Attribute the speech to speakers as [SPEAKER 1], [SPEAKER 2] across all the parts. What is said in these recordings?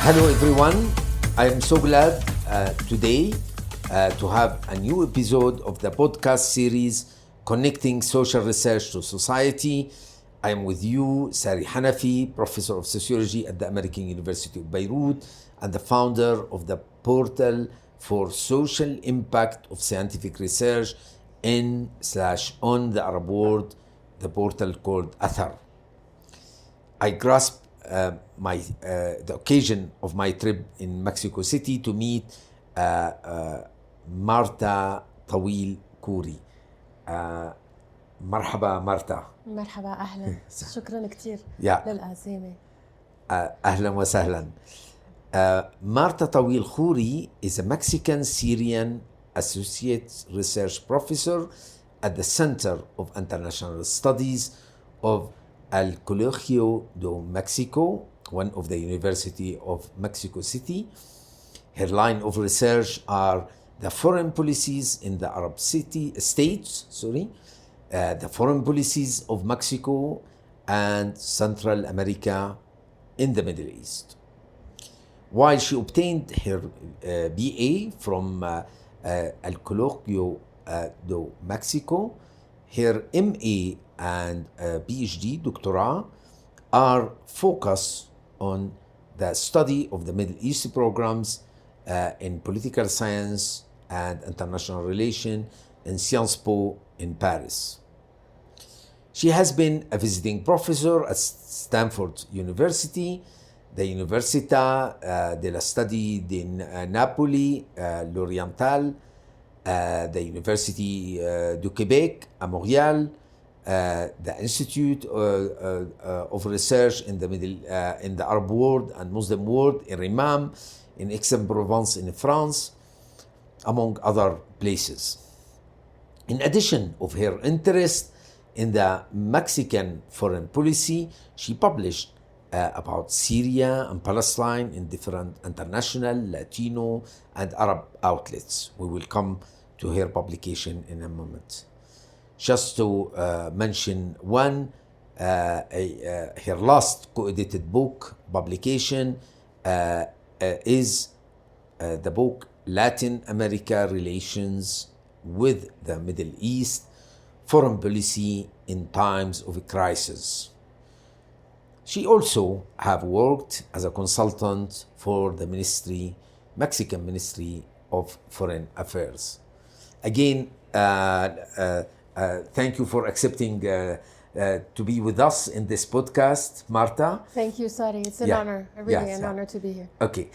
[SPEAKER 1] Hello everyone, I am so glad today to have a new episode of the podcast series Connecting Social Research to Society. I am with you, Sari Hanafi, Professor of Sociology at the American University of Beirut and the founder of the Portal for Social Impact of Scientific Research in/on the Arab world, the portal called Athar. I grasped the occasion of my trip in Mexico City to meet Marta Tawil-Kuri. مرحبا مارتا.
[SPEAKER 2] مرحبا أهلا. شكرا كثير للعزيمة.
[SPEAKER 1] أهلا وسهلا. Marta Tawil-Kuri is a Mexican-Syrian Associate Research Professor at the Center of International Studies of El Colegio de México, one of the University of Mexico City. Her line of research are the foreign policies in the Arab states, the foreign policies of Mexico and Central America in the Middle East. While she obtained her BA from El Colegio de México, her MA and PhD doctorate are focused on the study of the Middle East programs in political science and international relations in Sciences Po in Paris. She has been a visiting professor at Stanford University, the Università degli Studi di Napoli, l'Oriental, the Université de Québec à Montréal, the Institut of Research in the Arab world and Muslim world, IREMAM, in Aix-Marseille in France, among other places. In addition of her interest in the Mexican foreign policy, she published about Syria and Palestine in different international, Latino, and Arab outlets. We will come to her publication in a moment. Just to mention one, her last co-edited book publication is the book Latin America Relations with the Middle East, Foreign Policy in Times of Crisis. She also have worked as a consultant for the Mexican Ministry of Foreign Affairs. Again, thank you for accepting to be with us in this podcast, Marta.
[SPEAKER 2] Thank you, Sari. It's an honor, really an honor to be here.
[SPEAKER 1] Okay.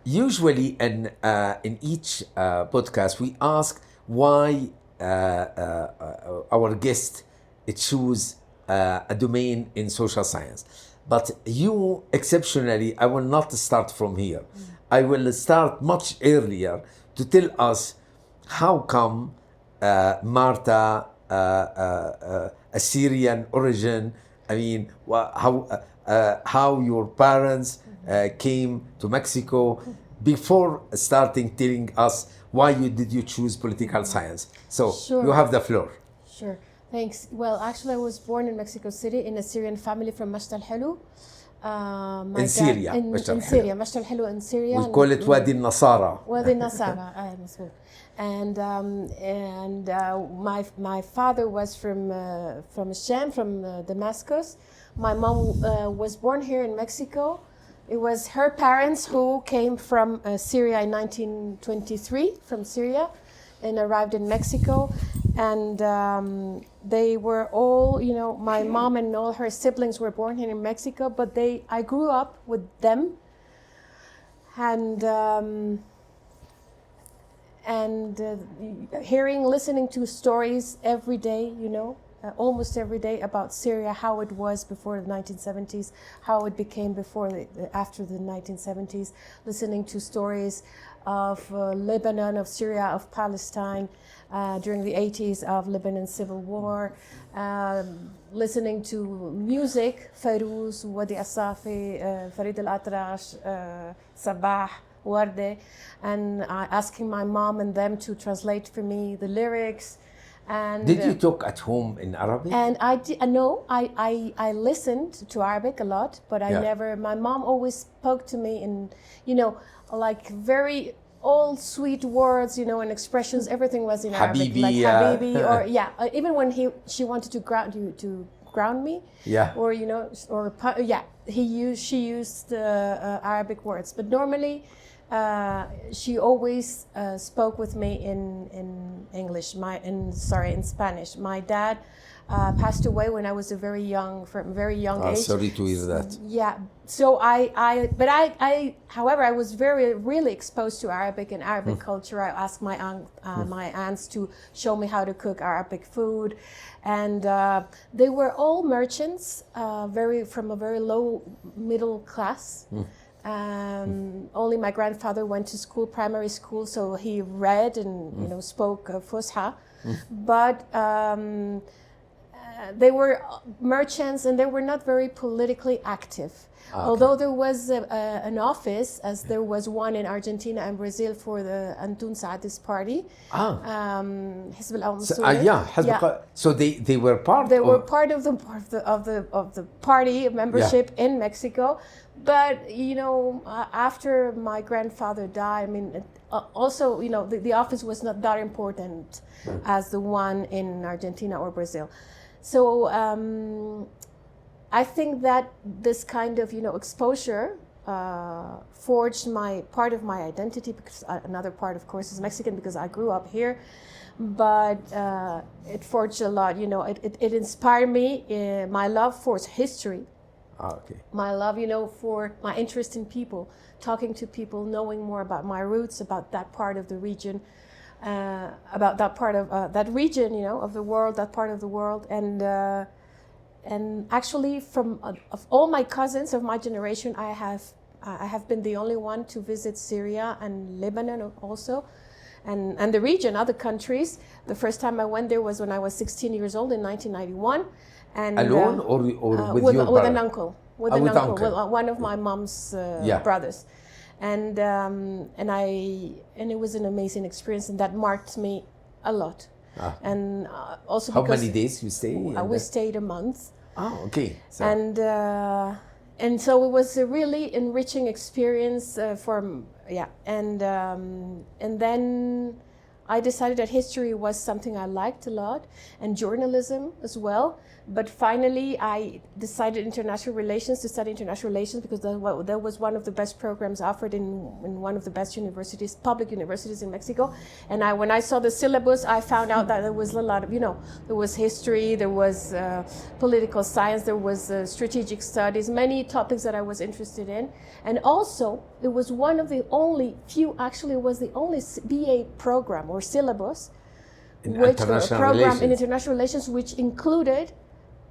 [SPEAKER 1] Usually in each podcast, we ask why our guest choose a domain in social science. But you, exceptionally, I will not start from here. I will start much earlier to tell us how come Marta, a Syrian origin, I mean, how your parents came to Mexico before starting telling us why did you choose political science. So you have the floor.
[SPEAKER 2] Sure. Thanks. Well, actually, I was born in Mexico City in a Syrian family from Mashta al-Helu.
[SPEAKER 1] In Syria.
[SPEAKER 2] In Syria, Mashta al-Helu in Syria.
[SPEAKER 1] We call it Wadi al-Nasara.
[SPEAKER 2] Wadi al-Nasara. And my father was from Sham, from Damascus. My mom was born here in Mexico. It was her parents who came from Syria in 1923, from Syria, and arrived in Mexico. And they were all, my mom and all her siblings were born here in Mexico, but I grew up with them. And listening to stories every day, almost every day about Syria, how it was before the 1970s, how it became after the 1970s, listening to stories of Lebanon, of Syria, of Palestine during the 80s, of Lebanon civil war, listening to music, Fairuz, Wadi Asafi, Farid al-Atrash, Sabah, Warde, and asking my mom and them to translate for me the lyrics, And
[SPEAKER 1] Did you talk at home in Arabic?
[SPEAKER 2] and I did, no, I listened to Arabic a lot, but I
[SPEAKER 1] Yeah.
[SPEAKER 2] never, my mom always spoke to me in, like very old sweet words, and expressions. Everything was in Arabic,
[SPEAKER 1] Habibi,
[SPEAKER 2] like
[SPEAKER 1] yeah.
[SPEAKER 2] Habibi, or even when she wanted to ground me,
[SPEAKER 1] Yeah.
[SPEAKER 2] or she used Arabic words, but normally she always spoke with me in English, in Spanish. My dad passed away when I was from a very young age.
[SPEAKER 1] Sorry to hear that.
[SPEAKER 2] Yeah. So however, I was really exposed to Arabic and Arabic culture. I asked my aunts to show me how to cook Arabic food, and they were all merchants, from a very low middle class. Only my grandfather went to school, primary school, so he read and spoke Fusha, but they were merchants and they were not very politically active.
[SPEAKER 1] Okay.
[SPEAKER 2] Although there was an office, as there was one in Argentina and Brazil for the Antun Saadis party, Hizb al-Ansur.
[SPEAKER 1] So they were part.
[SPEAKER 2] They were part of the party membership in Mexico, but after my grandfather died, I mean, also the office was not that important as the one in Argentina or Brazil. So I think that this kind of exposure forged part of my identity, because another part, of course, is Mexican because I grew up here. But it forged a lot. It inspired me. My love for history. My love, for my interest in people, talking to people, knowing more about my roots, about that part of the region, about that part of that region, of the world, that part of the world, and actually, of all my cousins of my generation, I have been the only one to visit Syria and Lebanon also, and the region, other countries. The first time I went there was when I was 16 years old in 1991. And,
[SPEAKER 1] alone or with your
[SPEAKER 2] with an uncle, with one of my mom's brothers, and it was an amazing experience, and that marked me a lot. And also
[SPEAKER 1] how
[SPEAKER 2] because
[SPEAKER 1] many days you stay?
[SPEAKER 2] We stayed a month.
[SPEAKER 1] Oh, okay. So.
[SPEAKER 2] And so it was a really enriching experience and then I decided that history was something I liked a lot, and journalism as well. But finally, I decided to study international relations, because that was one of the best programs offered in one of the best universities, public universities in Mexico. And when I saw the syllabus, I found out that there was a lot of, there was history, there was political science, there was strategic studies, many topics that I was interested in. And also, it was one of the only few, actually it was the only BA program or syllabus, in international relations, which included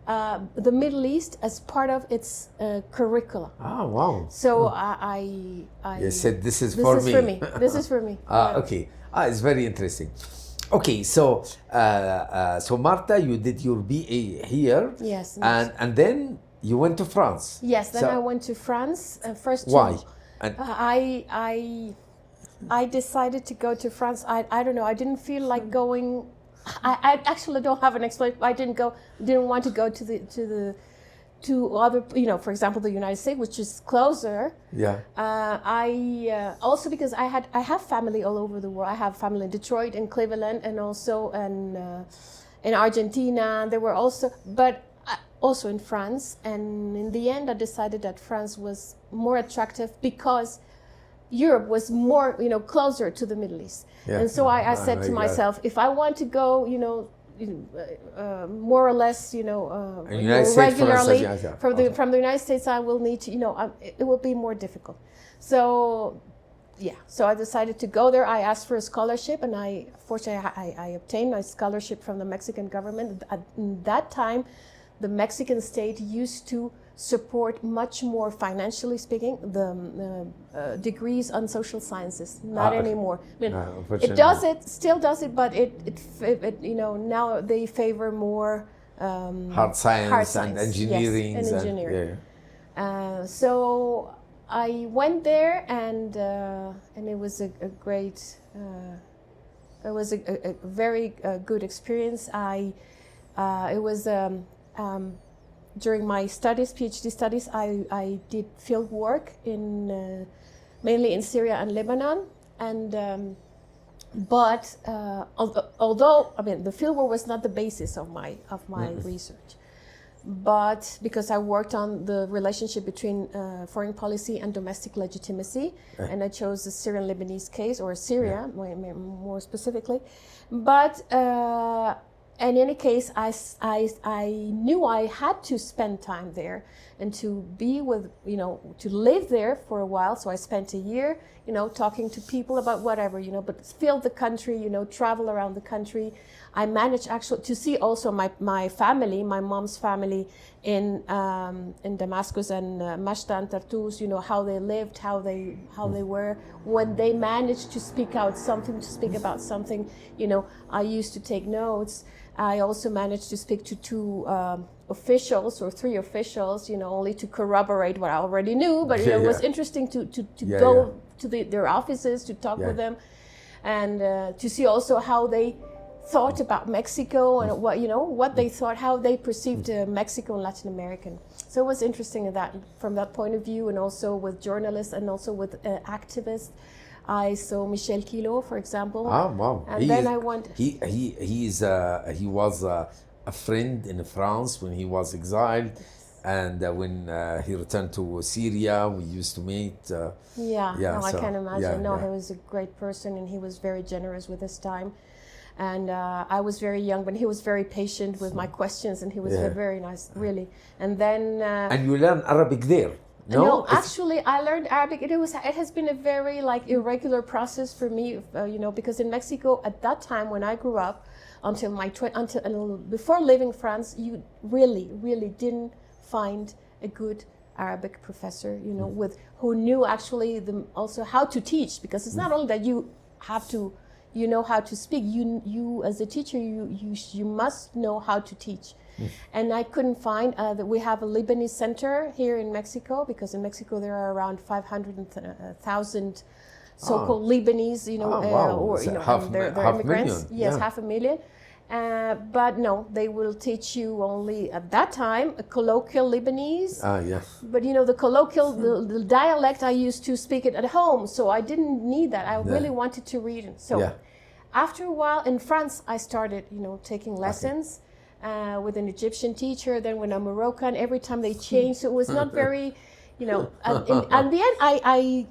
[SPEAKER 2] the Middle East as part of its curricula.
[SPEAKER 1] Oh, wow.
[SPEAKER 2] So
[SPEAKER 1] You said this is for me.
[SPEAKER 2] This is for me.
[SPEAKER 1] Okay. It's very interesting. Okay, so Marta, you did your BA here.
[SPEAKER 2] Yes.
[SPEAKER 1] And then you went to France.
[SPEAKER 2] Yes, then I went to France first.
[SPEAKER 1] Why?
[SPEAKER 2] I decided to go to France. I don't know. I didn't feel like going. I actually don't have an explanation. I didn't want to go to other, for example, the United States, which is closer.
[SPEAKER 1] Yeah.
[SPEAKER 2] Also because I have family all over the world. I have family in Detroit and Cleveland, and also in Argentina. There were also, but also in France. And in the end, I decided that France was more attractive because Europe was more, closer to the Middle East. Yeah. And so I said to myself, if I want to go, more or less, regularly from the United States, I will need to, it will be more difficult. So, so I decided to go there. I asked for a scholarship, and fortunately, I obtained a scholarship from the Mexican government. At that time, the Mexican state used to support much more, financially speaking, the degrees on social sciences. Not anymore. I mean, it still does it, but it now they favor more
[SPEAKER 1] hard science and engineering.
[SPEAKER 2] Yes, and engineering. So I went there, and it was a It was a very good experience. It was during my studies, PhD studies, I did field work in mainly in Syria and Lebanon, and but although I mean the field work was not the basis of my research, but because I worked on the relationship between foreign policy and domestic legitimacy, and I chose the Syrian-Lebanese case, or Syria more specifically. But in any case, I knew I had to spend time there and to be with, to live there for a while. So I spent a year, talking to people about whatever, but fill the country, travel around the country. I managed actually to see also my family, my mom's family in Damascus and Mashta and Tartus, how they lived, how they were. When they managed to speak about something, I used to take notes. I also managed to speak to two officials or three officials, only to corroborate what I already knew. But it was interesting to go to their offices, to talk with them, and to see also how they thought about Mexico and what they thought, how they perceived Mexico and Latin American. So it was interesting from that point of view, and also with journalists and also with activists. I saw Michel Quilo, for example.
[SPEAKER 1] Ah, wow!
[SPEAKER 2] And then I went.
[SPEAKER 1] He was a friend in France when he was exiled, and when he returned to Syria, we used to meet.
[SPEAKER 2] I can imagine. He was a great person, and he was very generous with his time. And I was very young, but he was very patient with my questions, and he was very nice, really. And then.
[SPEAKER 1] And you learn Arabic there.
[SPEAKER 2] No, actually, I learned Arabic. It has been a very irregular process for me, because in Mexico at that time when I grew up, until before leaving France, you really didn't find a good Arabic professor, who knew actually also how to teach, because it's not only that you have to, know how to speak. You as a teacher, you must know how to teach. And I couldn't find that we have a Lebanese center here in Mexico, because in Mexico there are around 500,000 so-called Lebanese, they're immigrants. Yes, 500,000. But no, they will teach you only at that time a colloquial Lebanese. But the colloquial, the dialect, I used to speak it at home, so I didn't need that. I really wanted to read it. So after a while in France, I started, taking lessons. With an Egyptian teacher, then with a Moroccan. Every time they changed, so it was not very, at the end,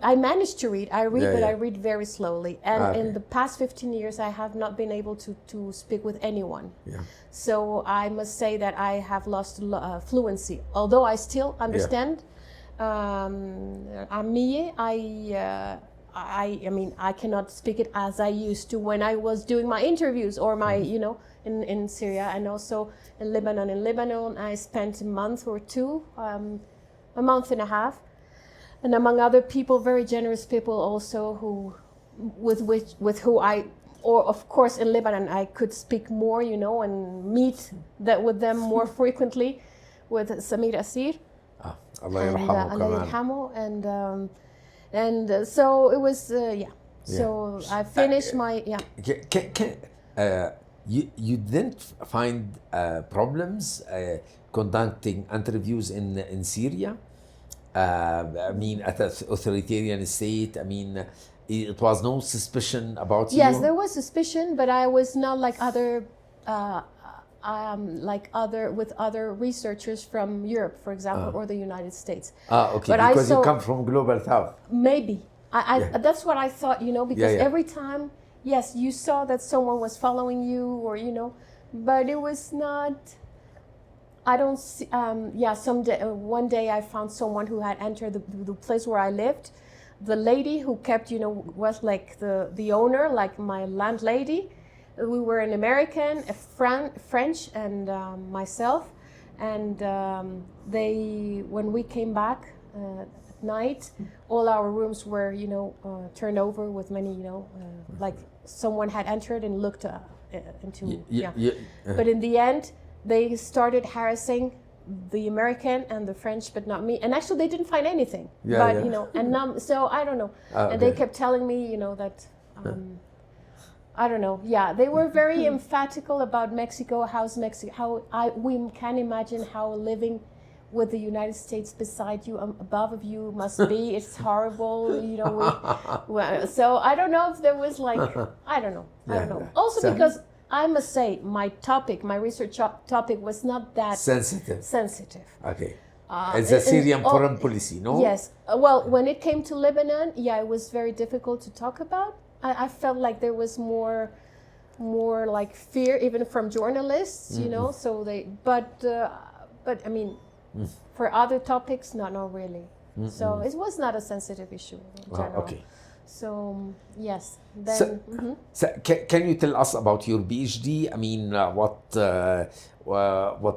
[SPEAKER 2] I managed to read. I read very slowly. And in the past 15 years, I have not been able to speak with anyone. So I must say that I have lost fluency. Although I still understand Amiye, I cannot speak it as I used to when I was doing my interviews or my, in Syria, and also in Lebanon. In Lebanon, I spent a month or two, a month and a half, and among other people, very generous people also, with who of course in Lebanon I could speak more, and meet with them more frequently, with Samir Asir.
[SPEAKER 1] Allah
[SPEAKER 2] yarhamu, and so it was, So I finished my,
[SPEAKER 1] You didn't find problems conducting interviews in Syria? At an authoritarian state, it was no suspicion about you?
[SPEAKER 2] Yes, there was suspicion, but I was not like other with other researchers from Europe, for example, or the United States.
[SPEAKER 1] Okay, but because you come from Global South.
[SPEAKER 2] Maybe. That's what I thought, because every time, yes, you saw that someone was following you, or, but it was not, I don't see, one day I found someone who had entered the place where I lived. The lady who kept, was like the owner, like my landlady. We were an American, a French, and myself. And when we came back at night, all our rooms were, turned over with many, like someone had entered and looked into. But in the end, they started harassing the American and the French, but not me. And actually, they didn't find anything. So I don't know. And they kept telling me, that I don't know. Yeah, they were very emphatical about Mexico. We can imagine how living with the United States beside you, above of you, must be. It's horrible, you know. So I don't know if there was like, I don't know. Also, because I must say, my research topic was not that sensitive.
[SPEAKER 1] Okay. It's a Syrian foreign policy, no?
[SPEAKER 2] Yes. Well, when it came to Lebanon, yeah, it was very difficult to talk about. I felt like there was more like fear, even from journalists, you know. So but I mean, for other topics, not really. So it was not a sensitive issue in general.
[SPEAKER 1] Okay.
[SPEAKER 2] So yes. Then.
[SPEAKER 1] So can you tell us about your PhD? I mean, what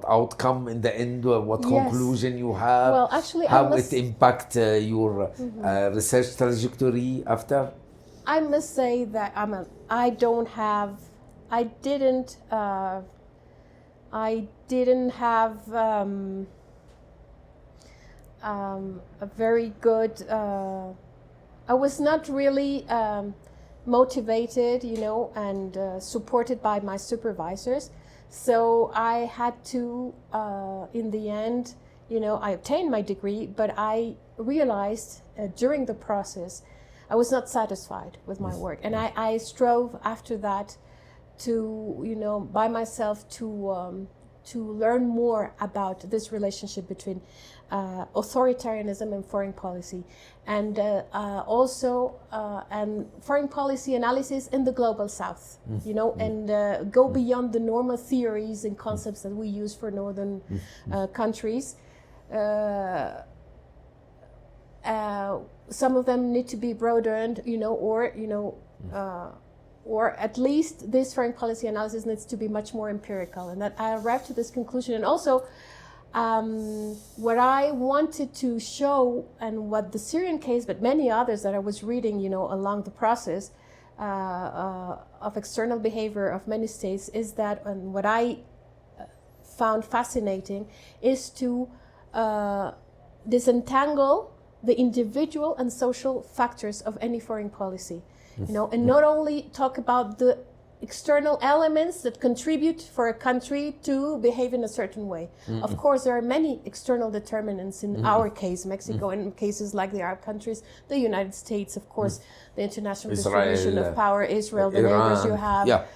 [SPEAKER 1] outcome in the end? What conclusion you have?
[SPEAKER 2] Well, actually,
[SPEAKER 1] how it impact your research trajectory after?
[SPEAKER 2] I must say that I didn't have a very good. I was not really motivated, you know, and supported by my supervisors. So I had to, in the end, you know, I obtained my degree, but I realized during the process I was not satisfied with my work. And I strove after that to, you know, by myself to learn more about this relationship between authoritarianism and foreign policy, and also and foreign policy analysis in the global south, you know, and go beyond the normal theories and concepts that we use for northern countries. Some of them need to be broadened, you know, or at least this foreign policy analysis needs to be much more empirical. And that I arrived to this conclusion. And also, what I wanted to show, and what the Syrian case, but many others that I was reading, you know, along the process of external behavior of many states, is that, and what I found fascinating, is to disentangle the individual and social factors of any foreign policy, you know, and not only talk about the external elements that contribute for a country to behave in a certain way. Of course, there are many external determinants in our case, Mexico, and in cases like the Arab countries, the United States, of course, the international distribution of power, Israel, the neighbors you have.
[SPEAKER 1] Yeah.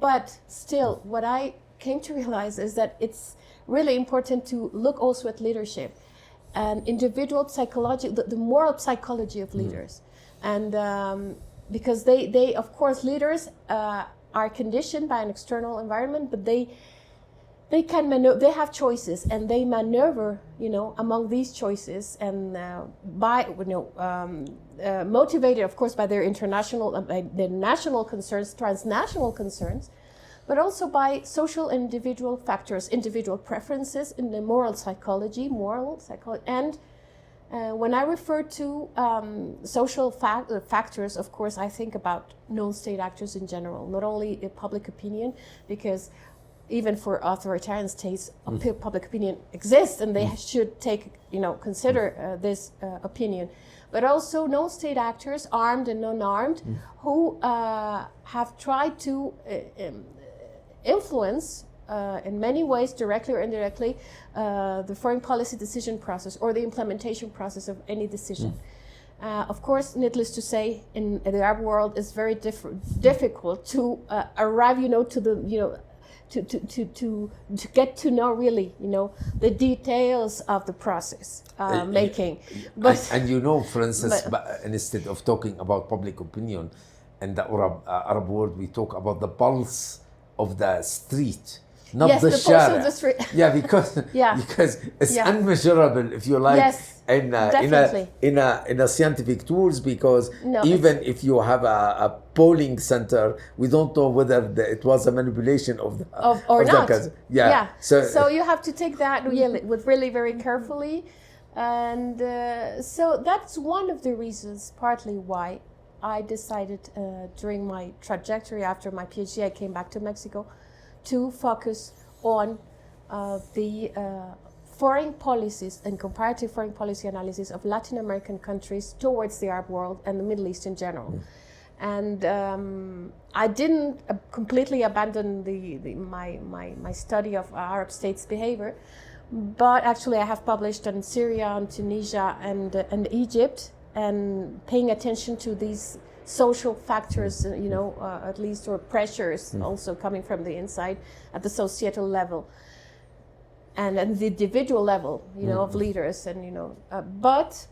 [SPEAKER 2] But still, what I came to realize is that it's really important to look also at leadership and individual psychology, the moral psychology of leaders. And because they of course, leaders are conditioned by an external environment, but they can they have choices, and they maneuver, you know, among these choices, and motivated, of course, by their their national concerns, transnational concerns, but also by social and individual factors, individual preferences in the moral psychology. And when I refer to social factors, of course, I think about non-state actors in general, not only public opinion, because even for authoritarian states, public opinion exists, and they should consider this opinion. But also non-state actors, armed and non-armed, who have tried to influence in many ways, directly or indirectly, the foreign policy decision process or the implementation process of any decision. Of course, needless to say, in the Arab world, it's very difficult to arrive, to the, to get to know really, the details of the process making. But
[SPEAKER 1] for instance, instead of talking about public opinion in the Arab world, we talk about the pulse of the street. Not the
[SPEAKER 2] pulse of the street.
[SPEAKER 1] Yeah, because it's unmeasurable, if you like, in a scientific tools. Because even if you have a polling center, we don't know whether it was a manipulation of
[SPEAKER 2] not.
[SPEAKER 1] The
[SPEAKER 2] so you have to take that really very carefully, and so that's one of the reasons, partly why I decided during my trajectory after my PhD, I came back to Mexico to focus on the foreign policies and comparative foreign policy analysis of Latin American countries towards the Arab world and the Middle East in general. And I didn't completely abandon my study of Arab states' behavior, but actually I have published on Syria, on Tunisia, and Egypt, and paying attention to these social factors, at least, or pressures also coming from the inside at the societal level and the individual level, of leaders, and but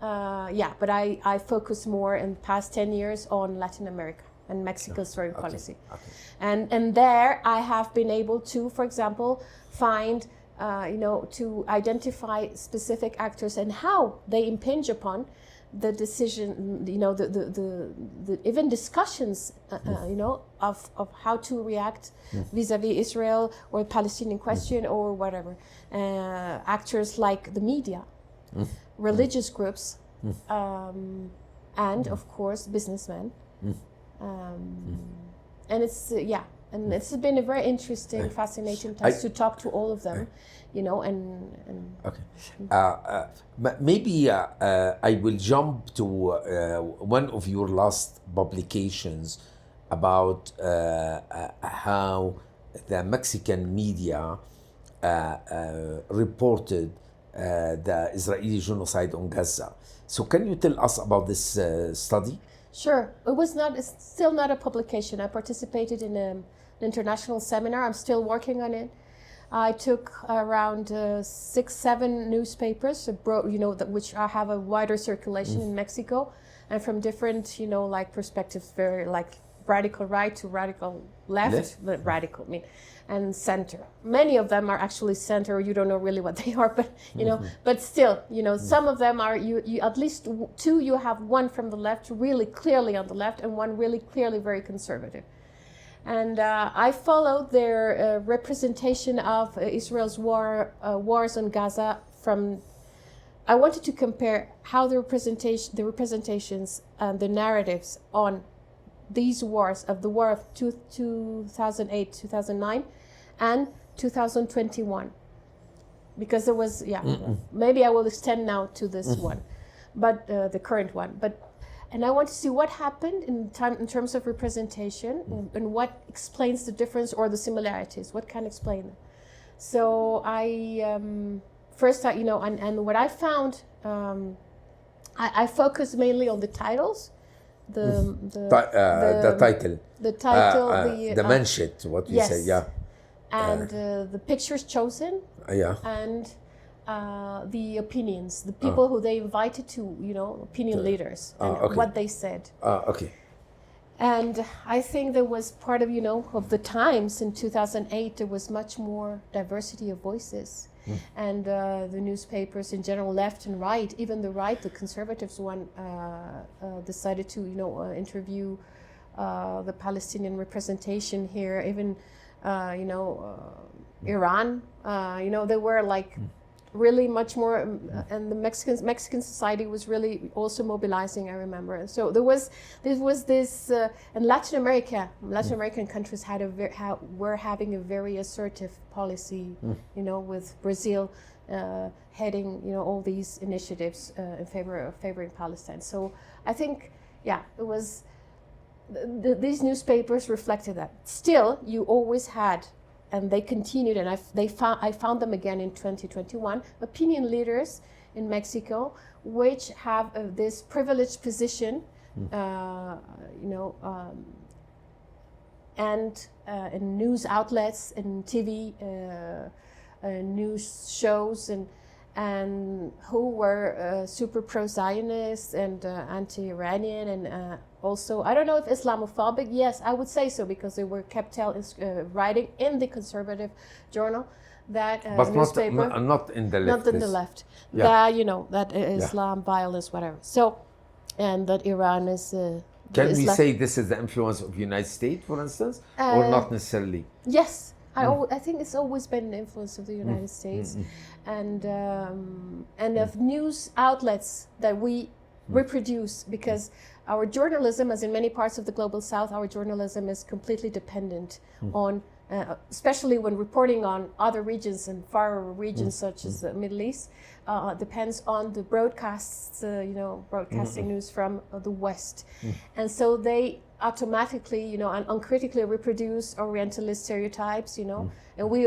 [SPEAKER 2] I focus more in the past 10 years on Latin America and Mexico's foreign policy.
[SPEAKER 1] Okay.
[SPEAKER 2] And there I have been able to, for example, find, to identify specific actors and how they impinge upon the decision, the even discussions, of how to react vis-a-vis Israel or the Palestinian question or whatever. Actors like the media, religious groups, and of course businessmen. And it's and it's been a very interesting, fascinating task to talk to all of them,
[SPEAKER 1] Okay. Maybe I will jump to one of your last publications about how the Mexican media reported the Israeli genocide on Gaza. So can you tell us about this study?
[SPEAKER 2] Sure. It's still not a publication. I participated in an international seminar. I'm still working on it. I took around 6-7 newspapers, which have a wider circulation in Mexico, and from different, perspectives, very radical right to radical left. Radical, and center. Many of them are actually center. You don't know really what they are, but but still, some of them are. You at least two. You have one from the left, really clearly on the left, and one really clearly very conservative. And I followed their representation of Israel's wars on Gaza from. I wanted to compare how the representations and the narratives on these wars, of the war of 2008, 2009, and 2021, because there was maybe I will extend now to this one, but the current one, and I want to see what happened in terms of representation and what explains the difference or the similarities. What can explain them? So I first, and what I found, I focused mainly on the titles. The
[SPEAKER 1] title, the manship, what we say,
[SPEAKER 2] and the pictures chosen, and the opinions, the people who they invited to, opinion leaders, and what they said.
[SPEAKER 1] Okay.
[SPEAKER 2] And I think there was part of, of the times in 2008, there was much more diversity of voices. And the newspapers in general, left and right, even the right, the conservatives one, decided to, interview the Palestinian representation here, even, Iran, they were really much more, and the Mexican society was really also mobilizing, I remember. And so there was this, and Latin American countries were having a very assertive policy, with Brazil heading, all these initiatives in favor of favoring Palestine. So I think, it was, these newspapers reflected that. Still, you always had, and they continued, and I found them again in 2021, opinion leaders in Mexico, which have this privileged position, and in news outlets, in TV, news shows, and who were super pro-Zionist and anti-Iranian, and also, I don't know if Islamophobic. Yes, I would say so, because they were kept writing in the conservative journal that
[SPEAKER 1] but
[SPEAKER 2] newspaper,
[SPEAKER 1] not in the left.
[SPEAKER 2] Not in the left. That Islam, violence, whatever. So, and that Iran is.
[SPEAKER 1] Can we say this is the influence of the United States, for instance, or not necessarily?
[SPEAKER 2] Yes. I think it's always been the influence of the United States, and of news outlets that we reproduce, because our journalism, as in many parts of the global South, our journalism is completely dependent on especially when reporting on other regions and far regions such as the Middle East, depends on the broadcasts, broadcasting news from the West. And so they automatically, and uncritically reproduce Orientalist stereotypes, and we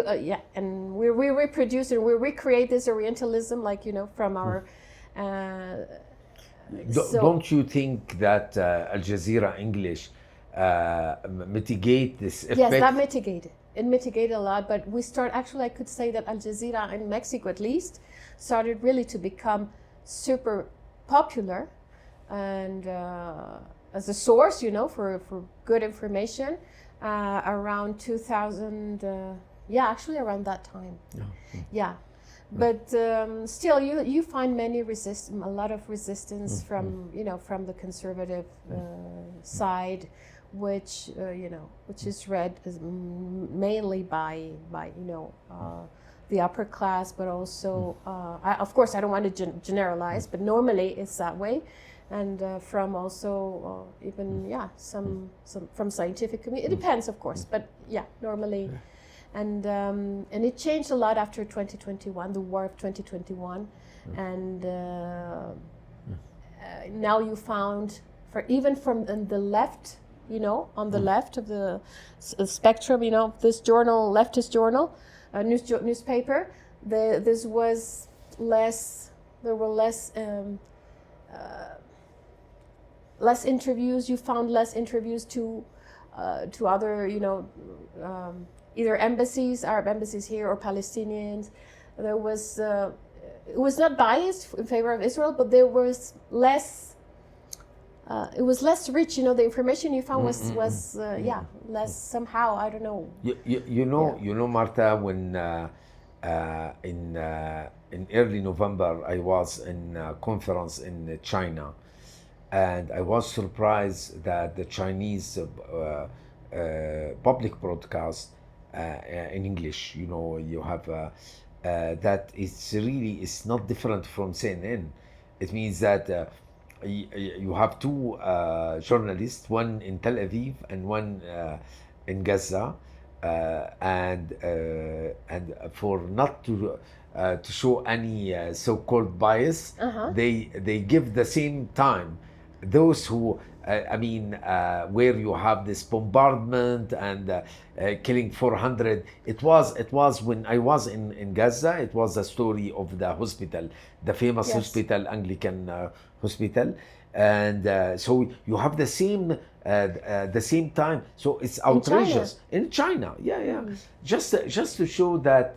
[SPEAKER 2] reproduce and we recreate this Orientalism, from our.
[SPEAKER 1] Don't you think that Al Jazeera English mitigate this effect?
[SPEAKER 2] Yes, that mitigated. It mitigated a lot, but I could say that Al Jazeera in Mexico at least started really to become super popular and as a source, for good information around 2000, actually around that time. Yeah. But still, you find a lot of resistance from the conservative side, which is read as mainly by the upper class, but also of course I don't want to generalize, but normally it's that way, and from also even some from scientific community. It depends, of course, but normally. And it changed a lot after 2021, the war of 2021, and now you found, even from the left, on the left of the spectrum, this journal, leftist journal, newspaper, there were less interviews. You found less interviews to other, either embassies, Arab embassies here, or Palestinians. There was, it was not biased in favor of Israel, but there was less, it was less rich, the information you found was less somehow, I don't know.
[SPEAKER 1] You know, Marta, when in early November, I was in a conference in China, and I was surprised that the Chinese public broadcast in English, you have that it's not different from CNN. It means that you have two journalists, one in Tel Aviv and one in Gaza, and for not to show any so-called bias, they give the same time those who. Where you have this bombardment and killing 400. It was when I was in Gaza. It was a story of the hospital, the famous hospital, Anglican hospital, and so you have the same time. So it's outrageous in China. Just to show that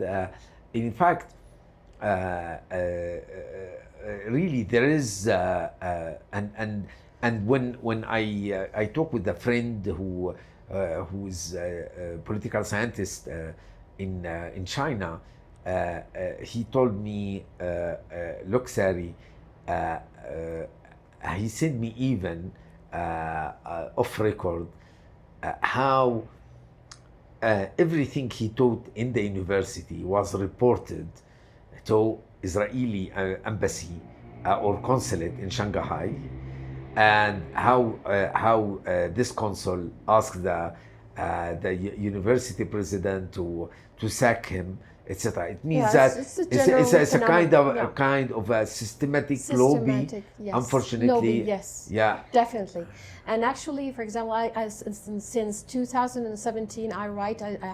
[SPEAKER 1] in fact really there is and when I talk with a friend who is a political scientist in China, he told me, look, Sari, he sent me even off record how everything he taught in the university was reported to Israeli embassy or consulate in Shanghai. And how this consul asked the university president to sack him, etc. It means that it's a kind of a systematic lobby.
[SPEAKER 2] Yes.
[SPEAKER 1] Unfortunately,
[SPEAKER 2] lobby, yes, definitely. And actually, for example, since 2017, I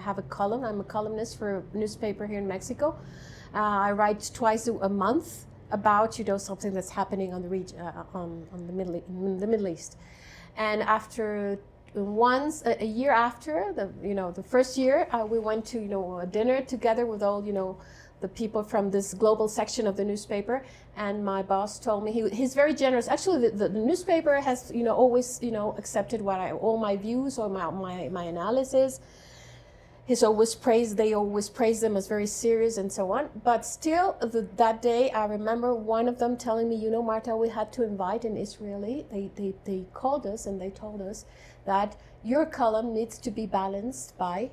[SPEAKER 2] have a column. I'm a columnist for a newspaper here in Mexico. I write twice a month about something that's happening on the region, on the Middle East, and after a year after the first year, we went to a dinner together with all the people from this global section of the newspaper, and my boss told me he's very generous. Actually, the newspaper has always accepted all my views or my analysis. They always praise them as very serious and so on. But still, that day, I remember one of them telling me, Marta, we had to invite an Israeli. They called us and they told us that your column needs to be balanced by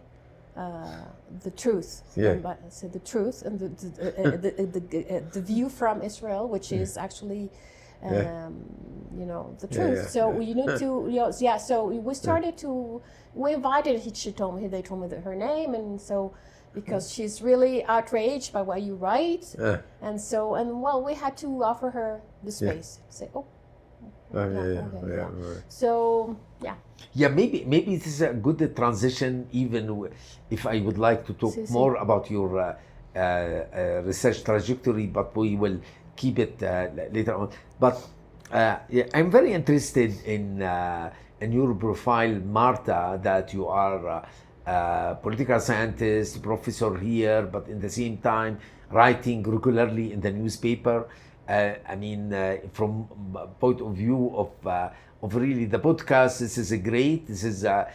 [SPEAKER 2] the truth. So the truth and the view from Israel, which is actually you know, the truth. So you need to, you know, so we started to, we invited, they told me her name, and so, because she's really outraged by what you write, and so, and well, we had to offer her the space. Say, So,
[SPEAKER 1] maybe this is a good transition, even if I would like to talk more about your research trajectory, but we will keep it later on. But I'm very interested in your profile, Marta, that you are political scientist, professor here, but in the same time writing regularly in the newspaper. I mean, from point of view of really the podcast, this is great. This is a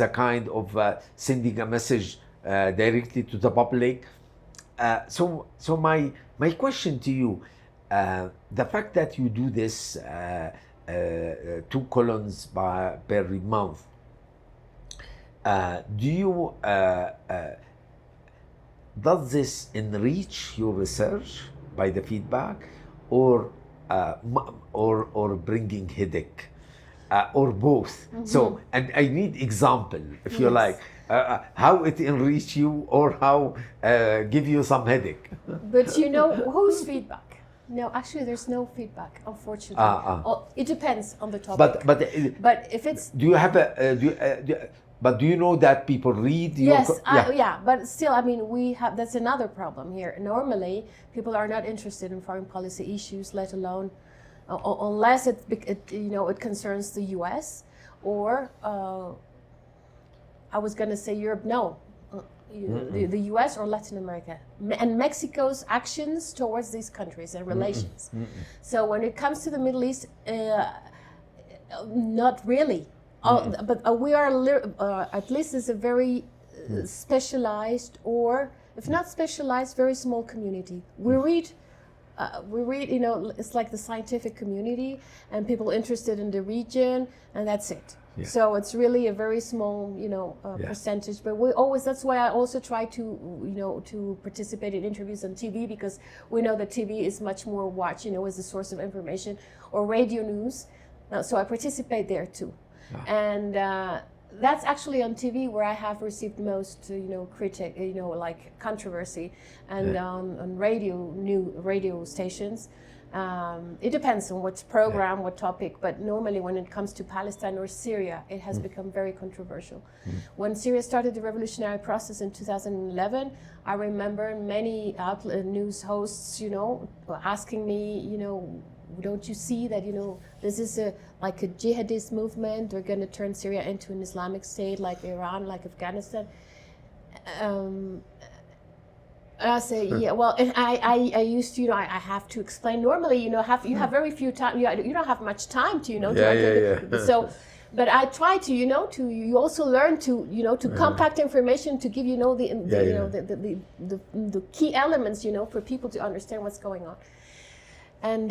[SPEAKER 1] kind of sending a message directly to the public. So my question to you, the fact that you do this 2 columns per month, do you does this enrich your research by the feedback, or bringing headache, or both? So, and I need example, if you like, how it enrich you, or how give you some headache.
[SPEAKER 2] But you know, whose feedback? No, actually, there's no feedback, unfortunately. It depends on the topic.
[SPEAKER 1] But
[SPEAKER 2] if it's,
[SPEAKER 1] do you have a but do you know that people read your?
[SPEAKER 2] Yes, but still, I mean, that's another problem here. Normally, people are not interested in foreign policy issues, let alone unless it concerns the U.S. or I was going to say Europe. No, the U.S. or Latin America, and Mexico's actions towards these countries and relations. So when it comes to the Middle East, not really. But we are at least it's a very specialized, or if not specialized, very small community. We read, you know, it's like the scientific community and people interested in the region, and that's it. So it's really a very small, you know, percentage. But that's why I also try to, you know, to participate in interviews on TV, because we know that TV is much more watched, you know, as a source of information, or radio news. So I participate there too. And that's actually on TV where I have received most, you know, critic, you know, like controversy, and on radio stations. It depends on what program, what topic, but normally when it comes to Palestine or Syria, it has become very controversial. When Syria started the revolutionary process in 2011, I remember many news hosts, you know, asking me, you know, don't you see that, you know, this is like a jihadist movement? They're going to turn Syria into an Islamic state, like Iran, like Afghanistan. And I say, well, and I used to, you know, I have to explain. Normally, you know, you have very few time. You don't have much time to, you know. So, but I try to, you know, you also learn to, you know, to compact information to give, you know, the key elements, you know, for people to understand what's going on. And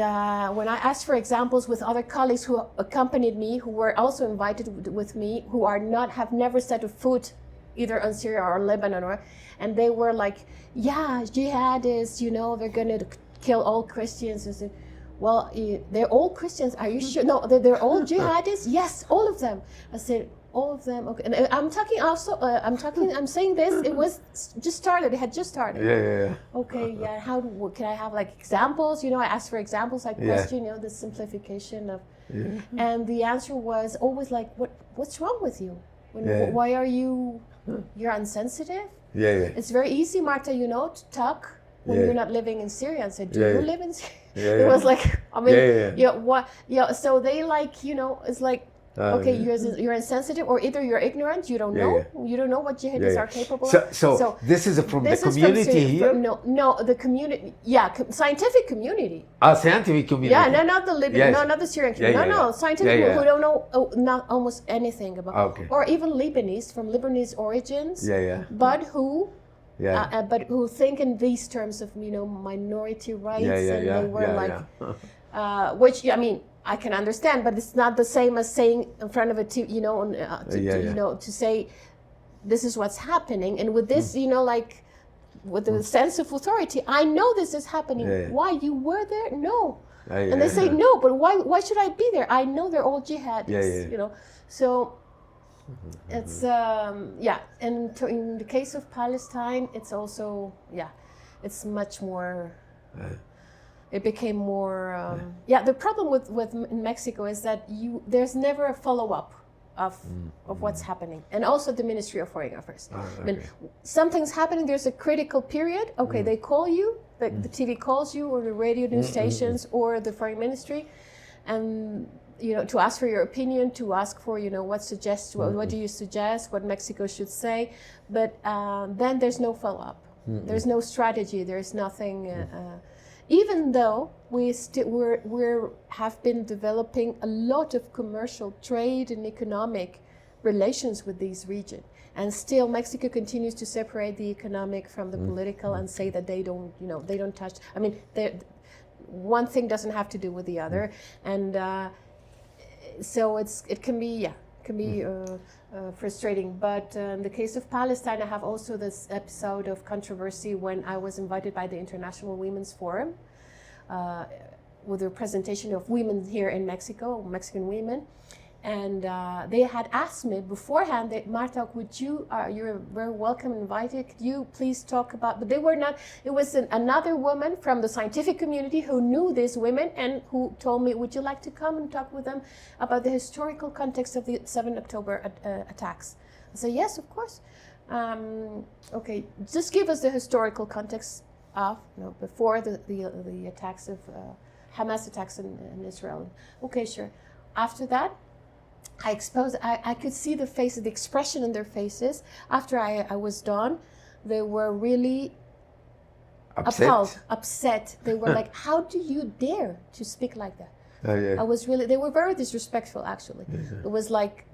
[SPEAKER 2] when I asked for examples with other colleagues who accompanied me, who were also invited with me, who have never set a foot either on Syria or Lebanon, and they were like, yeah, jihadists, you know, they're going to kill all Christians. I said, well, they're all Christians. Are you sure? No, they're all jihadists? Yes, all of them. I said, all of them. Okay, and I'm talking also. I'm saying this. It was just started. It had just started. Okay. How can I have like examples? You know, I asked for examples. I question, you know, the simplification of, and the answer was always like, what's wrong with you? Why are you? You're insensitive. It's very easy, Marta, you know, to talk when you're not living in Syria. And said, do you live in Syria? It was like, I mean, so they like, you know, it's like. Okay, you're insensitive, or either you're ignorant, you don't know, you don't know what jihadists are capable of.
[SPEAKER 1] So this is from the community here?
[SPEAKER 2] No, the community, scientific community.
[SPEAKER 1] Scientific community.
[SPEAKER 2] Yeah, not the Libyan, not the Syrian community. No, scientific community who don't know not almost anything about, or even Lebanese, from Lebanese origins, but who think in these terms of, you know, minority rights, and they were like, which, I mean, I can understand, but it's not the same as saying in front of a TV, you know, you know, to say this is what's happening, and with this, you know, with the sense of authority, I know this is happening. Why, you were there? No, And they say, no, but why should I be there? I know they're all jihadis, you know. So it's, and in the case of Palestine, it's also, it's much more, it became more, the problem with in Mexico is that there's never a follow-up of what's happening. And also the Ministry of Foreign Affairs. I mean, something's happening, there's a critical period, they call you, the TV calls you, or the radio news stations, or the Foreign Ministry, and you know, to ask for your opinion, to ask for, you know, what do you suggest, what Mexico should say, but then there's no follow-up. There's no strategy, there's nothing, even though we have been developing a lot of commercial trade and economic relations with these regions. And still Mexico continues to separate the economic from the political and say that they don't, you know, they don't touch, I mean, one thing doesn't have to do with the other. And so it can be frustrating. But in the case of Palestine, I have also this episode of controversy when I was invited by the International Women's Forum with a presentation of women here in Mexico, Mexican women. And they had asked me beforehand that, Marta, you're very welcome, invited, could you please talk about, but they were not, it was another woman from the scientific community who knew these women and who told me, would you like to come and talk with them about the historical context of the 7 October attacks? I said, yes, of course. Okay, just give us the historical context of, you know, before the attacks of Hamas attacks in Israel. Okay, sure. After that, I could see the faces, the expression in their faces. After I was done, they were really appalled, upset. They were like, how do you dare to speak like that? They were very disrespectful, actually. It was like,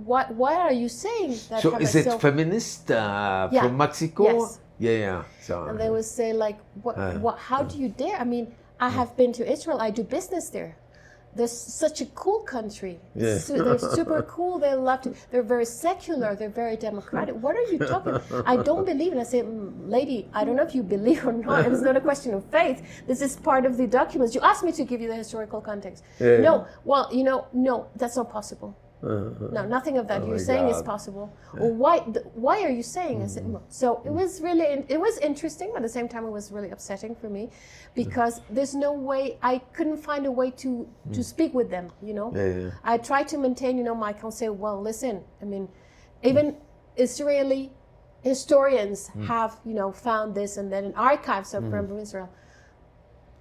[SPEAKER 2] why are you saying that?
[SPEAKER 1] So is it feminist from Mexico?
[SPEAKER 2] Yes.
[SPEAKER 1] So,
[SPEAKER 2] and they would say like, how do you dare? I mean, I have been to Israel, I do business there. They're such a cool country. They're super cool. They love it. They're very secular. They're very democratic. What are you talking? I don't believe it. I say, lady, I don't know if you believe or not. It's not a question of faith. This is part of the documents. You asked me to give you the historical context. No, well, you know, no, that's not possible. No, nothing of that you're saying is possible. Or why are you saying? I said, so it was interesting, but at the same time it was really upsetting for me, because there's no way, I couldn't find a way to speak with them, you know. I tried to maintain, you know, my counsel, say, well, listen, I mean, even Israeli historians have, you know, found this, and then in archives from Israel.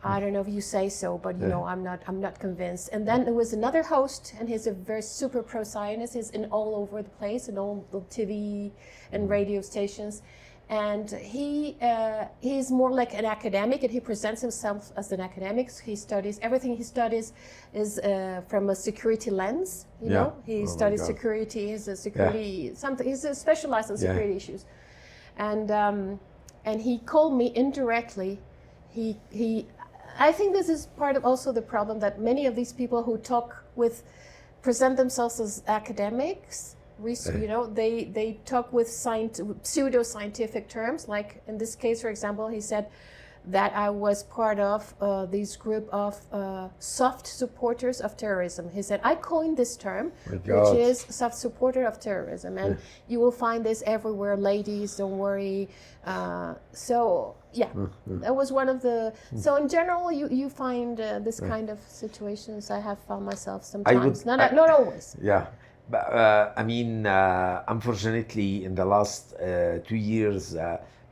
[SPEAKER 2] I don't know if you say so, but you know, I'm not convinced. And then there was another host, and he's a very super pro-Zionist. He's in all over the place, in all the TV and radio stations, and he's more like an academic, and he presents himself as an academic. He studies everything. He studies is from a security lens. You know, he studies security. He's a security something. He's specialized in security issues, and he called me indirectly. I think this is part of also the problem that many of these people who present themselves as academics, you know, they talk with pseudo-scientific terms. Like in this case, for example, he said that I was part of this group of soft supporters of terrorism. He said, I coined this term, which is soft supporter of terrorism. And you will find this everywhere, ladies, don't worry. So, that was one of the... So in general, you find this kind of situations. I have found myself sometimes, not always.
[SPEAKER 1] Yeah. But, I mean, unfortunately, in the last 2 years,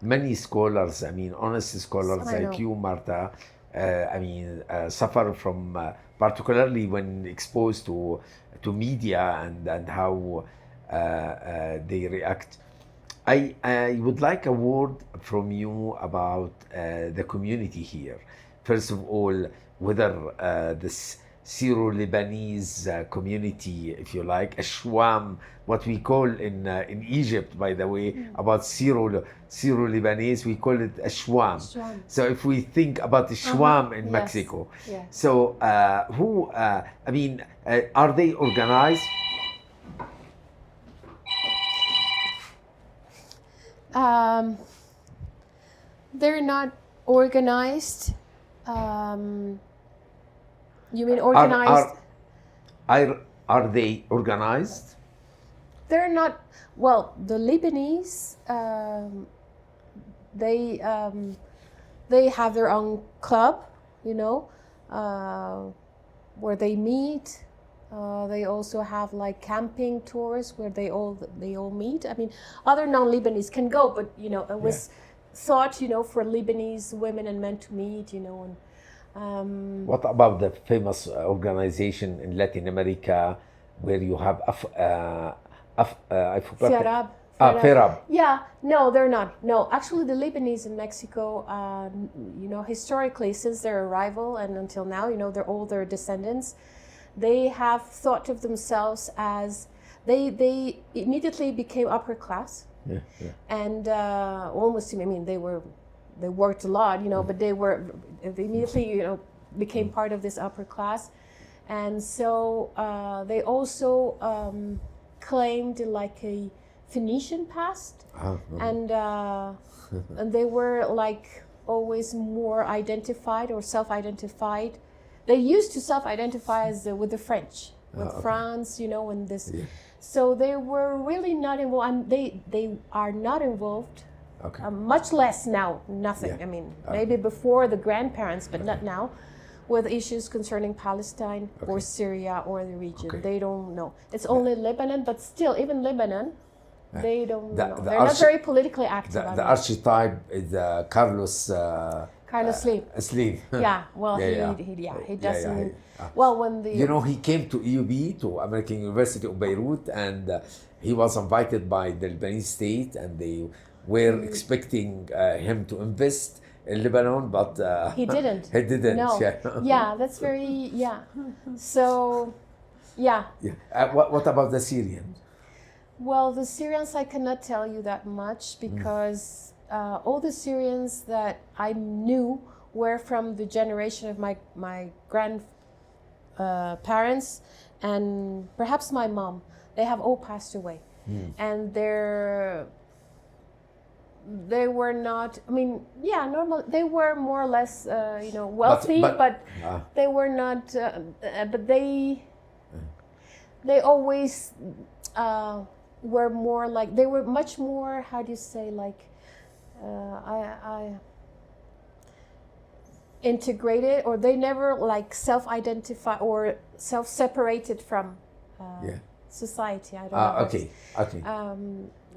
[SPEAKER 1] many scholars, I mean, honest scholars like you, Marta, I mean, suffer from, particularly when exposed to media and how they react. I would like a word from you about the community here. First of all, whether this Syro-Lebanese community, if you like, Ashwam, what we call in Egypt, by the way, about Syro-Lebanese, we call it Ashwam. So if we think about the Ashwam in Mexico, so I mean, are they organized?
[SPEAKER 2] They're not organized. You mean organized?
[SPEAKER 1] Are they organized?
[SPEAKER 2] They're not. Well, the Lebanese, they have their own club, you know, where they meet. They also have like camping tours where they all meet. I mean, other non-Lebanese can go, but you know, it was thought, you know, for Lebanese women and men to meet, you know. And
[SPEAKER 1] what about the famous organization in Latin America where you have I forgot.
[SPEAKER 2] FERAB. Yeah, no, they're not. No, actually, the Lebanese in Mexico, you know, historically, since their arrival and until now, you know, all their descendants, they have thought of themselves as they immediately became upper class, and almost. I mean, they worked a lot, you know, but they immediately, you know, became part of this upper class, and so they also claimed like a Phoenician past, and they were like always more identified or self-identified. They used to self-identify as with the French, with France, you know, and this. Yeah. So they were really not involved. They are not involved. Okay. Much less now. Nothing. Yeah. I mean, maybe before the grandparents, but not now, with issues concerning Palestine or Syria or the region. Okay. They don't know. It's only Lebanon, but still, even Lebanon. They don't know. They're not very politically active.
[SPEAKER 1] The archetype is Carlos
[SPEAKER 2] Slim. Yeah, well, he doesn't. Well, when the
[SPEAKER 1] you know, he came to EUB, to American University of Beirut, and he was invited by the Lebanese state, and they were expecting him to invest in Lebanon, but
[SPEAKER 2] he didn't.
[SPEAKER 1] He didn't.
[SPEAKER 2] No. Yeah, that's very So, yeah.
[SPEAKER 1] What about the Syrians?
[SPEAKER 2] Well, the Syrians, I cannot tell you that much because all the Syrians that I knew were from the generation of my grandparents and perhaps my mom. They have all passed away, and they were not. I mean, normal. They were more or less, you know, wealthy, but they were not. But they always. Were more like, they were much more, how do you say, like integrated, or they never like self-identify or self-separated from society. I don't know.
[SPEAKER 1] Okay.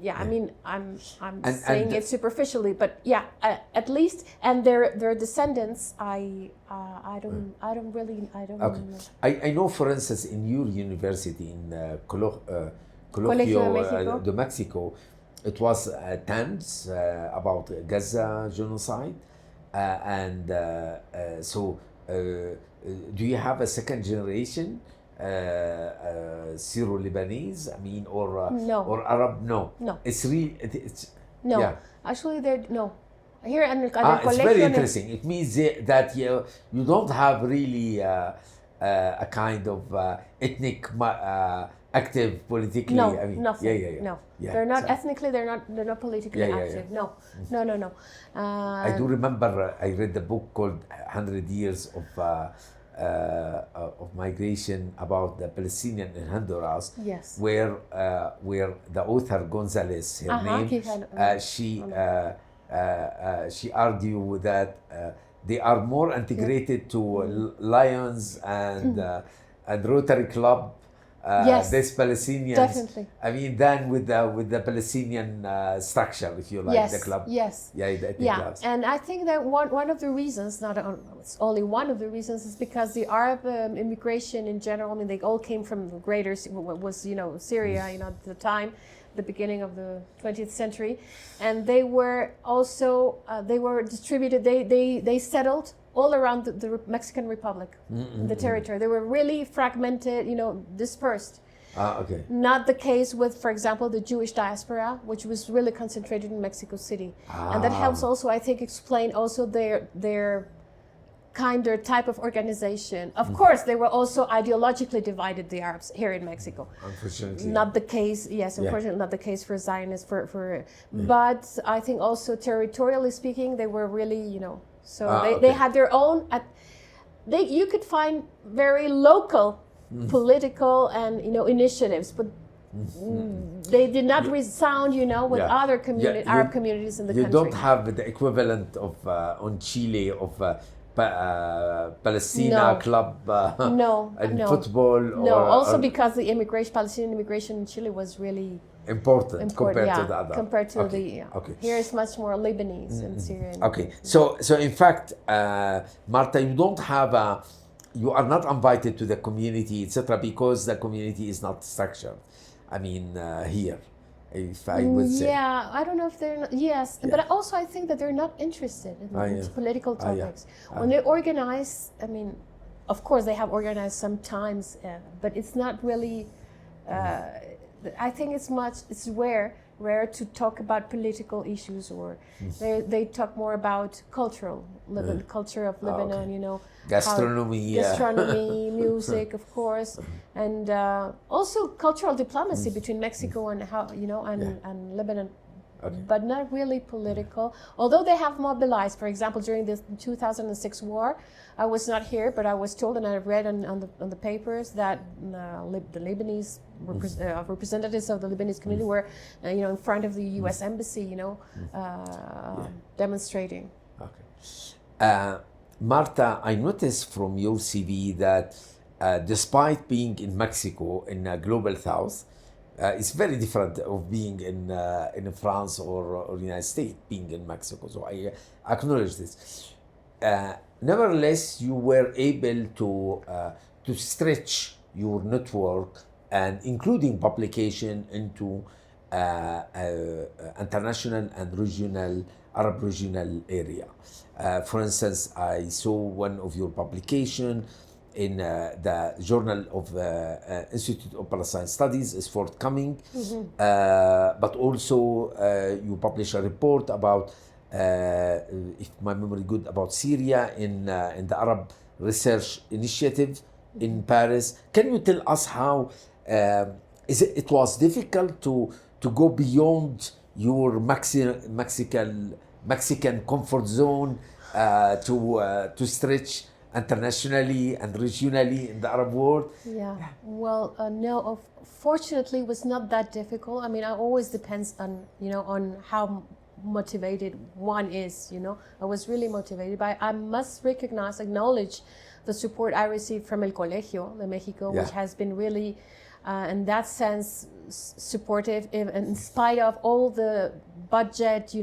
[SPEAKER 2] I mean, I'm saying it superficially, but at least, and their descendants, I don't know.
[SPEAKER 1] I know, for instance, in your university in Colegio de México, it was tense about Gaza genocide, and so do you have a second generation Syro-Lebanese? I mean, or
[SPEAKER 2] no,
[SPEAKER 1] or Arab? No, it's
[SPEAKER 2] no.
[SPEAKER 1] Yeah.
[SPEAKER 2] Actually, no. Here in the
[SPEAKER 1] it's very interesting. It means that you don't have really a kind of ethnic. Active politically?
[SPEAKER 2] No,
[SPEAKER 1] I mean,
[SPEAKER 2] nothing. No, they're not ethnically. They're not politically active. No.
[SPEAKER 1] I do remember I read a book called 100 Years of Migration about the Palestinian in Honduras.
[SPEAKER 2] Yes.
[SPEAKER 1] Where the author Gonzalez, her name, she argued that they are more integrated to Lions and Rotary Club. These Palestinians,
[SPEAKER 2] definitely.
[SPEAKER 1] I mean, than with the Palestinian structure, if you like, the club.
[SPEAKER 2] Yes.
[SPEAKER 1] Clubs.
[SPEAKER 2] And I think that one of the reasons, it's only one of the reasons, is because the Arab immigration in general. I mean, they all came from the greater, what was, you know, Syria, you know, at the time, the beginning of the 20th century, and they were also they were distributed. They settled all around the Mexican Republic, the territory. They were really fragmented, you know, dispersed.
[SPEAKER 1] Okay.
[SPEAKER 2] Not the case with, for example, the Jewish diaspora, which was really concentrated in Mexico City. And that helps also, I think, explain also their kinder type of organization. Of course, they were also ideologically divided, the Arabs here in Mexico.
[SPEAKER 1] Unfortunately.
[SPEAKER 2] Not the case, unfortunately, not the case for Zionists. But I think also territorially speaking, they were really, you know, so they had their own, you could find very local political and initiatives, but they did not resound with other Arab communities in the country.
[SPEAKER 1] You don't have the equivalent of on Chile of Palestina club and football.
[SPEAKER 2] Also because the Palestinian immigration in Chile was really
[SPEAKER 1] important compared to the other.
[SPEAKER 2] Compared to here is much more Lebanese and Syrian.
[SPEAKER 1] Okay, so in fact, Marta, you are not invited to the community, etc., because the community is not structured. I mean, here, if I would say.
[SPEAKER 2] Yeah, I don't know if they're not, yes, but also I think that they're not interested in political topics. When they organize, I mean, of course they have organized sometimes, but it's not really, I think it's rare to talk about political issues, or they talk more about culture of Lebanon, gastronomy, music, of course, and also cultural diplomacy between Mexico and and Lebanon. But not really political. Although they have mobilized, for example, during the 2006 war, I was not here, but I was told, and I read on the papers that the Lebanese representatives of the Lebanese community were, in front of the U.S. embassy, demonstrating.
[SPEAKER 1] Okay. Marta, I noticed from your CV that despite being in Mexico, in global South, it's very different of being in France or United States, being in Mexico. So I acknowledge this. Nevertheless, you were able to stretch your network and including publication into international and regional Arab regional area. For instance, I saw one of your publication in the Journal of Institute of Palestine Studies is forthcoming, but also you publish a report about, if my memory good, about Syria in the Arab Research Initiative in Paris. Can you tell us how it was difficult to go beyond your Mexican comfort zone to stretch internationally and regionally in the Arab world?
[SPEAKER 2] Well, no, fortunately it was not that difficult. I mean, it always depends on on how motivated one is. I was really motivated, but I must acknowledge the support I received from El Colegio de México, which has been really in that sense supportive in spite of all the budget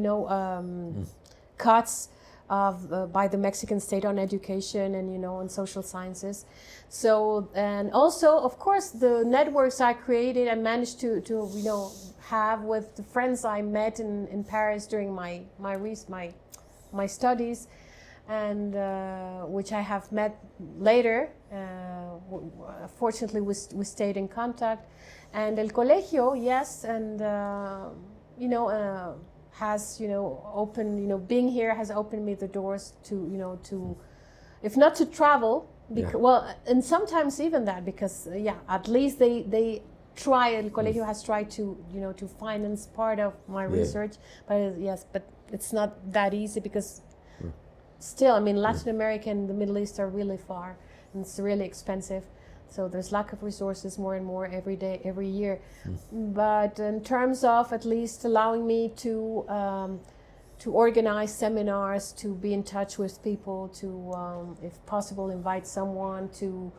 [SPEAKER 2] cuts by the Mexican state on education and on social sciences. So, and also of course the networks I created and managed to have with the friends I met in Paris during my studies, and which I have met later. Fortunately, we stayed in contact, and El Colegio, yes, and has opened, being here has opened me the doors to if not to travel, and sometimes even that, because at least they try. El Colegio has tried to to finance part of my research, but but it's not that easy, because still, I mean, Latin America and the Middle East are really far, and it's really expensive. So there's lack of resources more and more every day, every year. But in terms of at least allowing me to organize seminars, to be in touch with people, to if possible invite someone to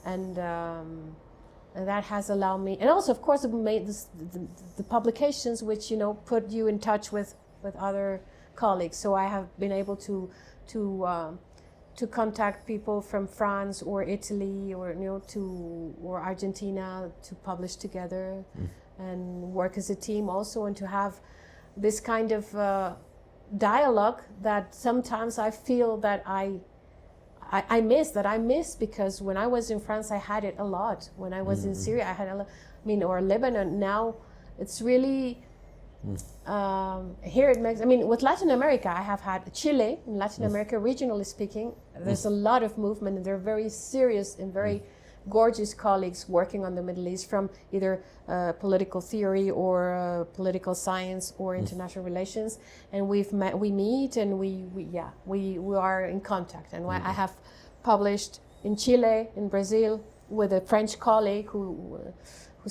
[SPEAKER 2] and that has allowed me. And also, of course, it made the publications which put you in touch with other colleagues. So I have been able to contact people from France or Italy or or Argentina to publish together and work as a team also, and to have this kind of dialogue that sometimes I feel that I miss, because when I was in France I had it a lot. When I was in Syria I had or Lebanon. Now it's really here it makes, with Latin America, I have had Chile. In Latin America, regionally speaking, there's a lot of movement, and they're very serious and very gorgeous colleagues working on the Middle East, from either political theory or political science or international relations. And we meet, and we are in contact. And I have published in Chile, in Brazil, with a French colleague who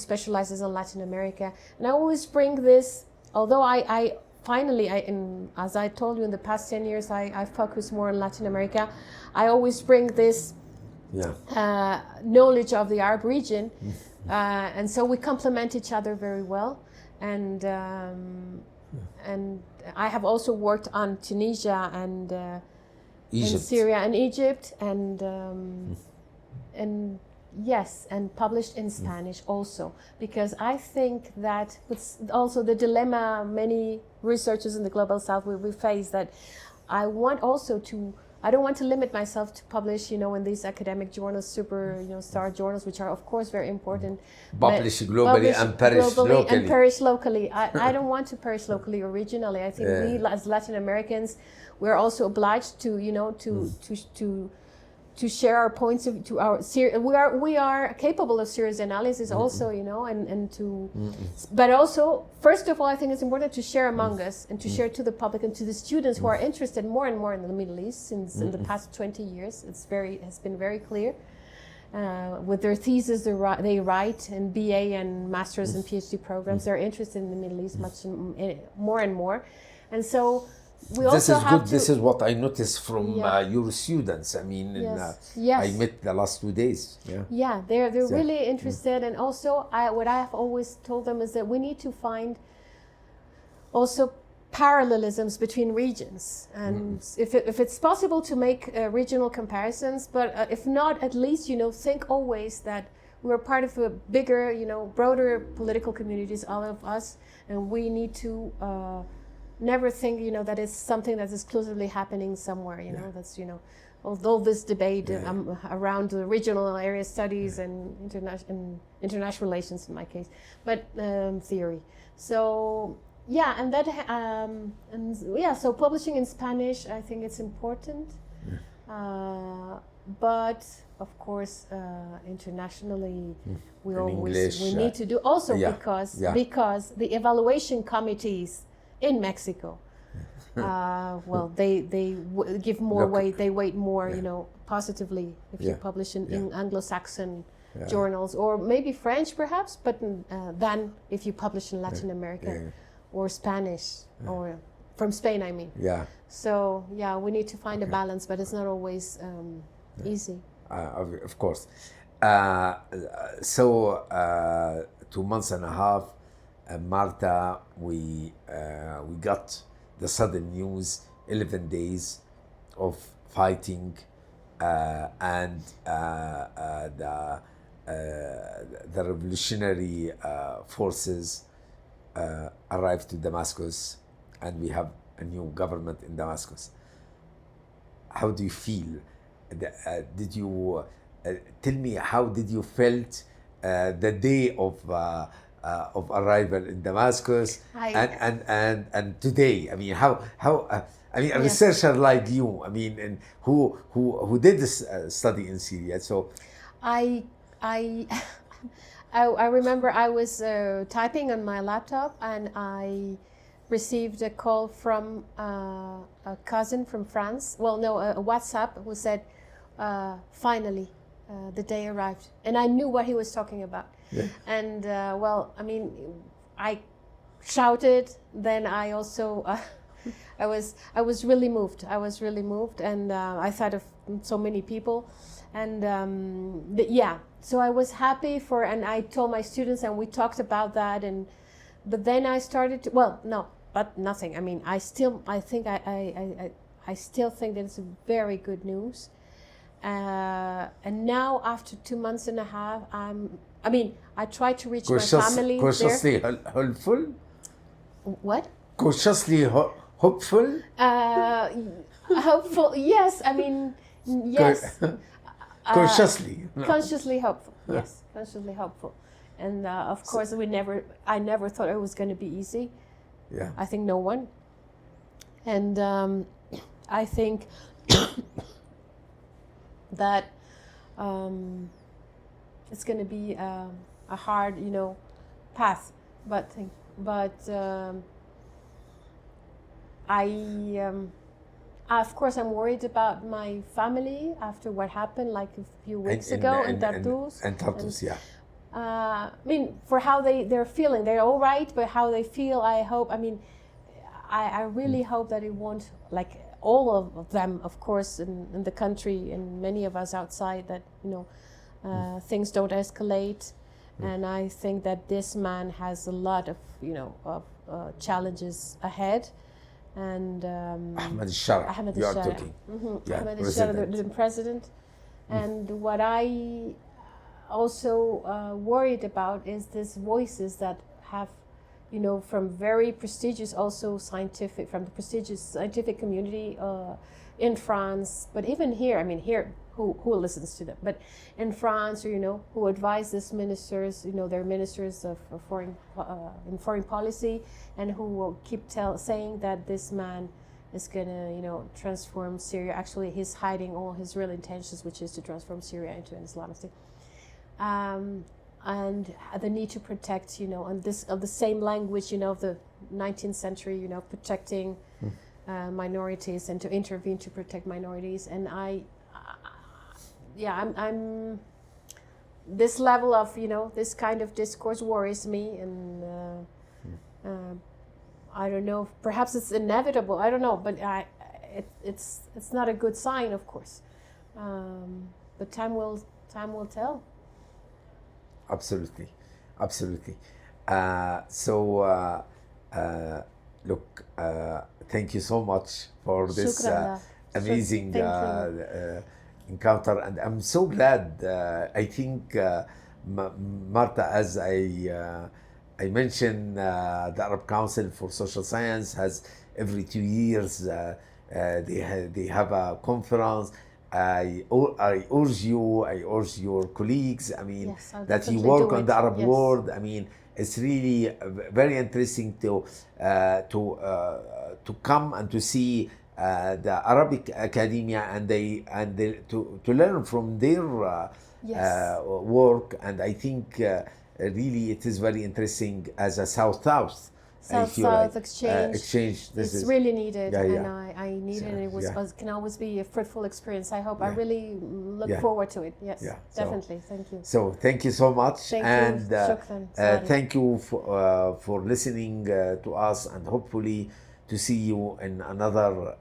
[SPEAKER 2] specializes in Latin America. And I always bring this, although I finally, as I told you, in the past 10 years, I focus more on Latin America. I always bring this knowledge of the Arab region. And so we complement each other very well. And I have also worked on Tunisia and Syria and Egypt, and yes, and published in Spanish also, because I think that it's also the dilemma many researchers in the Global South we face, that I don't want to limit myself to publish, in these academic journals, super, star journals, which are of course very important.
[SPEAKER 1] Publish globally and perish locally.
[SPEAKER 2] And perish locally. I don't want to perish locally or regionally. I think we as Latin Americans, we're also obliged to, to share our points of we are capable of serious analysis also, and to but also, first of all, I think it's important to share among us and to share to the public and to the students who are interested more and more in the Middle East since in the past 20 years. Has been very clear. With their thesis, they write in BA and Masters and PhD programs. They're interested in the Middle East much more and more, and so.
[SPEAKER 1] This is good. This is what I noticed from your students. I mean, I met the last 2 days.
[SPEAKER 2] Yeah, they're really interested, and also what I have always told them is that we need to find also parallelisms between regions, and if it's possible to make regional comparisons, but if not, at least think always that we're part of a bigger, broader political communities, all of us, and we need to. Never think, that it's something that's exclusively happening somewhere, that's, although this debate around the regional area studies and international relations in my case, but theory. So, and that, so publishing in Spanish, I think it's important. But of course, internationally, we need to do also because the evaluation committees in Mexico, they give more weight. They weight more, positively if you publish in Anglo-Saxon journals, or maybe French, perhaps, but than if you publish in Latin America or Spanish or from Spain. I mean. So we need to find a balance, but it's not always easy.
[SPEAKER 1] Of course. So 2 months and a half. Marta, we got the sudden news, 11 days of fighting, and the revolutionary forces arrived to Damascus, and we have a new government in Damascus. How do you feel? Did you tell me how did you felt the day of arrival in Damascus and today? I mean, how a researcher like you, I mean, and who did this study in Syria. So,
[SPEAKER 2] I remember I was typing on my laptop, and I received a call from a cousin from France. Well, no, a WhatsApp who said, "Finally, the day arrived," and I knew what he was talking about. And I shouted. Then I also, I was really moved. And I thought of so many people, and So I was happy and I told my students, and we talked about that. But then I started to. Well, no, but nothing. I mean, I still think that it's very good news. And now, after 2 months and a half, I try to reach my family
[SPEAKER 1] cautiously hopeful?
[SPEAKER 2] What?
[SPEAKER 1] Cautiously hopeful?
[SPEAKER 2] Hopeful, yes. I mean, yes.
[SPEAKER 1] Consciously.
[SPEAKER 2] Consciously hopeful, yes. Consciously hopeful. And of course, I never thought it was going to be easy.
[SPEAKER 1] Yeah.
[SPEAKER 2] I think no one. And I think that it's going to be a hard, path. Of course, I'm worried about my family after what happened like a few weeks ago in Tartus.
[SPEAKER 1] And Tartus, yeah.
[SPEAKER 2] I mean, for how they're feeling, they're all right, but how they feel, I hope. I mean, I really hope that it won't, like all of them, of course, in the country and many of us outside, that things don't escalate. And I think that this man has a lot of challenges ahead. And
[SPEAKER 1] Ahmed Shara, you are talking.
[SPEAKER 2] Yeah, Ahmed Shara, the president. And what I also worried about is these voices that have, from very prestigious, also scientific, from the prestigious scientific community in France, but even here, I mean, here, who listens to them? But in France, or who advise these ministers, they're ministers of foreign policy, and who will keep saying that this man is gonna, transform Syria. Actually, he's hiding all his real intentions, which is to transform Syria into an Islamic state. And the need to protect, on this of the same language, of the 19th century, protecting minorities and to intervene to protect minorities. And I'm this level of this kind of discourse worries me, and I don't know, perhaps it's inevitable, I don't know, but it's not a good sign, of course, but time will tell.
[SPEAKER 1] Absolutely. Look, thank you so much for this amazing encounter, and I'm so glad. I think Marta, as I mentioned, the Arab Council for Social Science has every 2 years they have a conference. I urge your colleagues, I mean,
[SPEAKER 2] yes,
[SPEAKER 1] that you work on the Arab world. I mean, it's really very interesting to come and to see the Arabic academia and to learn from their work. And I think really it is very interesting as a South-South exchange.
[SPEAKER 2] This is really needed, and I need it, and it can always be a fruitful experience. I hope. I really look forward to it. Yes, definitely. Thank you.
[SPEAKER 1] So thank you so much,
[SPEAKER 2] and
[SPEAKER 1] thank you for listening to us, and hopefully to see you in another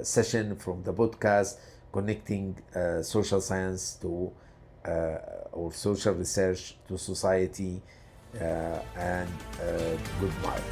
[SPEAKER 1] session from the podcast, connecting social science to or social research to society. And goodbye.